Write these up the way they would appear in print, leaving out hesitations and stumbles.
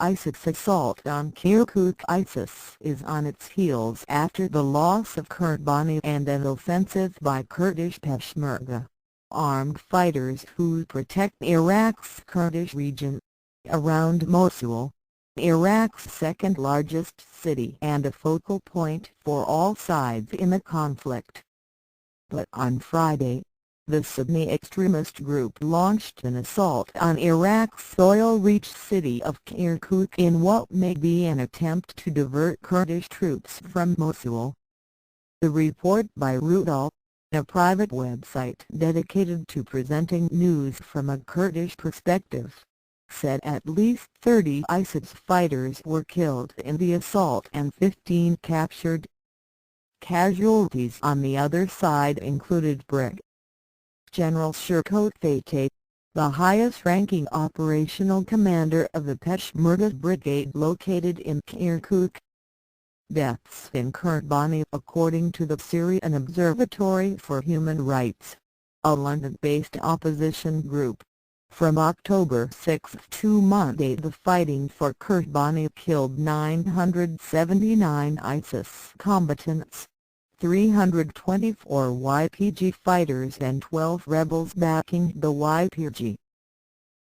ISIS assault on Kirkuk. ISIS is on its heels after the loss of Kobani and an offensive by Kurdish Peshmerga, armed fighters who protect Iraq's Kurdish region, around Mosul, Iraq's second-largest city and a focal point for all sides in the conflict. But on Friday, the Sunni extremist group launched an assault on Iraq's oil-rich city of Kirkuk in what may be an attempt to divert Kurdish troops from Mosul. The report by Rudal, a private website dedicated to presenting news from a Kurdish perspective, said at least 30 ISIS fighters were killed in the assault and 15 captured. Casualties on the other side included Brig. General Shirko Fateh, the highest-ranking operational commander of the Peshmerga brigade located in Kirkuk. Deaths in Kobani. According to the Syrian Observatory for Human Rights, a London-based opposition group, from October 6 to Monday the fighting for Kobani killed 979 ISIS combatants, 324 YPG fighters and 12 rebels backing the YPG.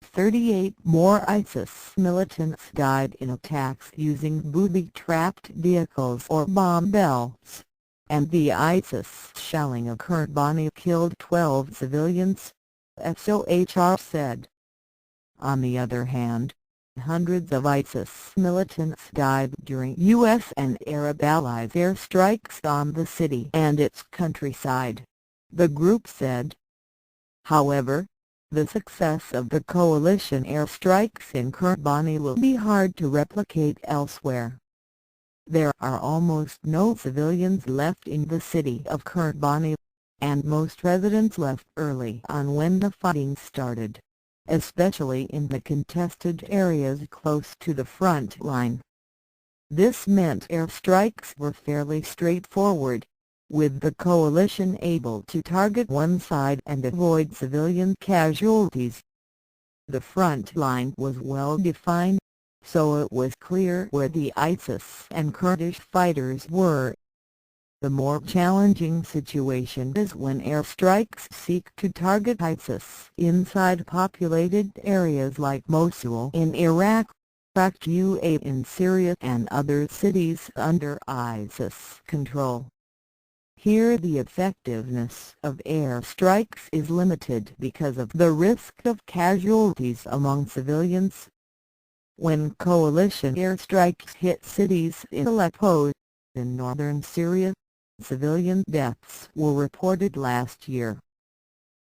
38 more ISIS militants died in attacks using booby-trapped vehicles or bomb belts, and the ISIS shelling of Kobani killed 12 civilians, SOHR said. On the other hand, hundreds of ISIS militants died during U.S. and Arab allies' airstrikes on the city and its countryside, the group said. However, the success of the coalition airstrikes in Kobani will be hard to replicate elsewhere. There are almost no civilians left in the city of Kobani, and most residents left early on when the fighting started, especially in the contested areas close to the front line. This meant airstrikes were fairly straightforward, with the coalition able to target one side and avoid civilian casualties. The front line was well defined, so it was clear where the ISIS and Kurdish fighters were. The more challenging situation is when airstrikes seek to target ISIS inside populated areas like Mosul in Iraq, Kirkuk in Syria and other cities under ISIS control. Here the effectiveness of airstrikes is limited because of the risk of casualties among civilians. When coalition airstrikes hit cities in Aleppo, in northern Syria, civilian deaths were reported last year.